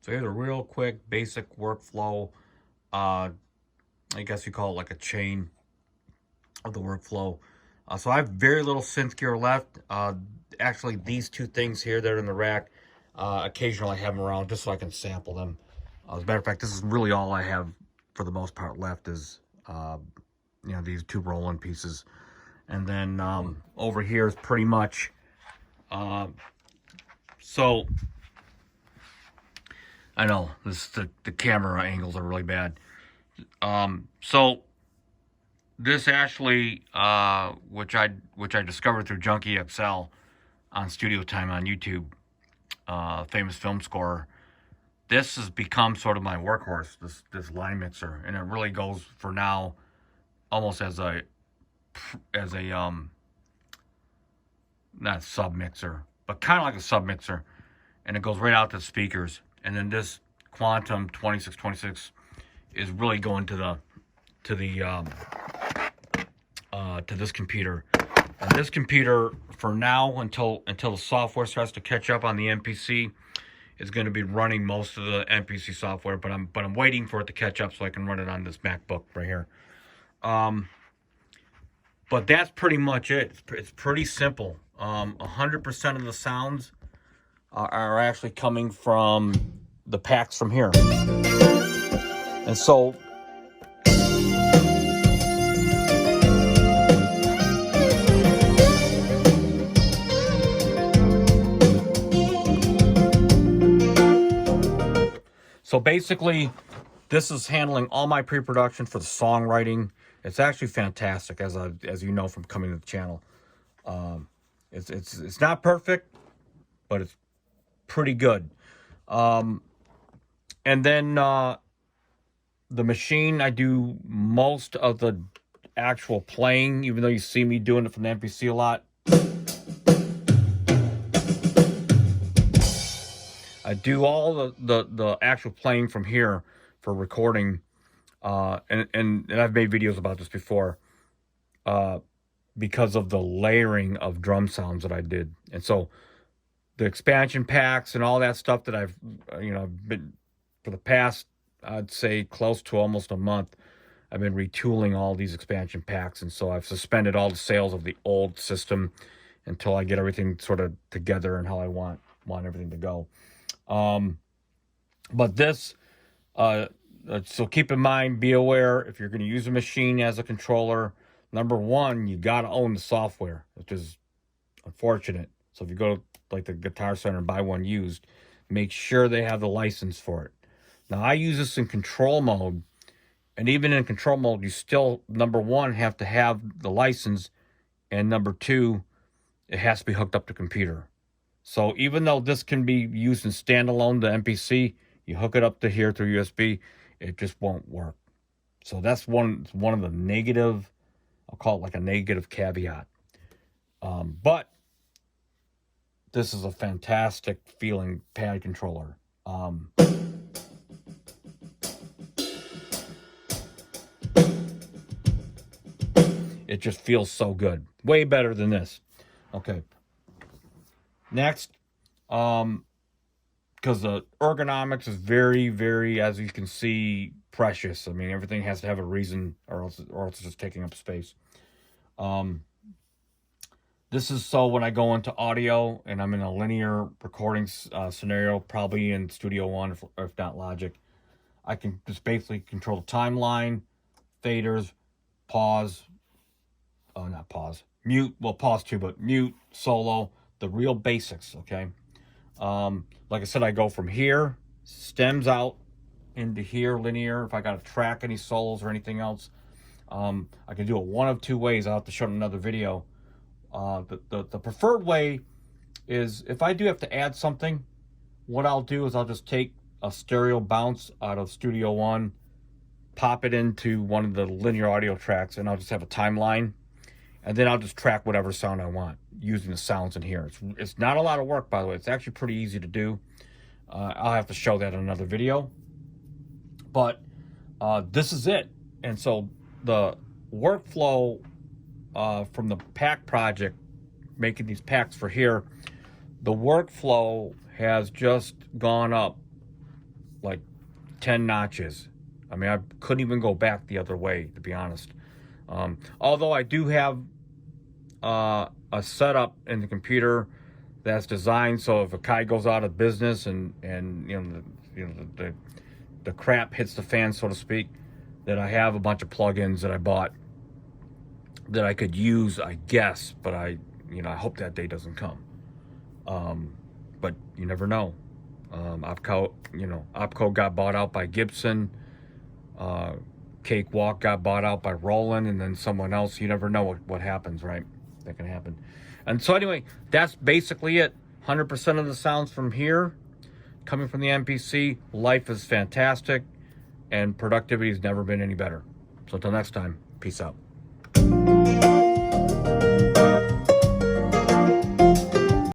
So here's a real quick basic workflow. Uh, I guess you call it like a chain of the workflow. So I have very little synth gear left. Actually, these two things here that are in the rack, occasionally I have them around just so I can sample them. As a matter of fact, this is really all I have for the most part left is, these two Roland pieces. And then over here is pretty much, uh, so I know the camera angles are really bad. So this actually, which I discovered through Junkie XL on Studio Time on YouTube, famous film scorer. This has become sort of my workhorse. This line mixer, and it really goes for now, almost as a not sub mixer, but kind of like a sub mixer, and it goes right out to the speakers. And then this Quantum 2626 is really going to this computer. And this computer, for now, until the software starts to catch up on the MPC, is going to be running most of the MPC software. But I'm waiting for it to catch up so I can run it on this MacBook right here. But that's pretty much it. It's pretty simple. 100% of the sounds are actually coming from the packs from here. And so basically, this is handling all my pre-production for the songwriting. It's actually fantastic, as you know from coming to the channel. It's not perfect, but it's pretty good. And then the machine, I do most of the actual playing, even though you see me doing it from the MPC a lot. I do all the actual playing from here for recording, and I've made videos about this before, because of the layering of drum sounds that I did. And so the expansion packs and all that stuff that I've been, for the past, I'd say close to almost a month, I've been retooling all these expansion packs. And so I've suspended all the sales of the old system until I get everything sort of together and how I want everything to go. But this, so keep in mind, be aware, if you're going to use a machine as a controller, number one, you got to own the software, which is unfortunate. So if you go to like the Guitar Center and buy one used, make sure they have the license for it. Now, I use this in control mode, and even in control mode, you still, number one, have to have the license, and number two, it has to be hooked up to computer. So even though this can be used in standalone, the MPC, you hook it up to here through USB, it just won't work. So that's one of the negative, I'll call it like a negative caveat. But this is a fantastic feeling pad controller. It just feels so good. Way better than this. Okay. Next, because the ergonomics is very, very, as you can see, precious. I mean, everything has to have a reason, or else it's just taking up space. This is so when I go into audio and I'm in a linear recording scenario, probably in Studio One, or if not Logic, I can just basically control the timeline, faders, pause. Not pause, mute. Well, pause too, but mute, solo, the real basics. Okay. Like I said, I go from here, stems out into here, linear. If I got to track any solos or anything else, I can do it one of two ways. I'll have to show it in another video. The preferred way is, if I do have to add something, what I'll do is I'll just take a stereo bounce out of Studio One, pop it into one of the linear audio tracks, and I'll just have a timeline. And then I'll just track whatever sound I want using the sounds in here. It's not a lot of work, by the way. It's actually pretty easy to do. I'll have to show that in another video. But this is it. And so the workflow from the pack project, making these packs for here, the workflow has just gone up like 10 notches. I mean, I couldn't even go back the other way, to be honest. Although I do have a setup in the computer that's designed so if a guy goes out of business and the crap hits the fan, so to speak, that I have a bunch of plugins that I bought that I could use, I guess, but I hope that day doesn't come. But you never know. Opco got bought out by Gibson. Cakewalk got bought out by Roland, and then someone else. You never know what happens, right? That can happen. And so anyway, that's basically it. 100% of the sounds from here coming from the MPC. Life is fantastic, and productivity's never been any better. So until next time, peace out.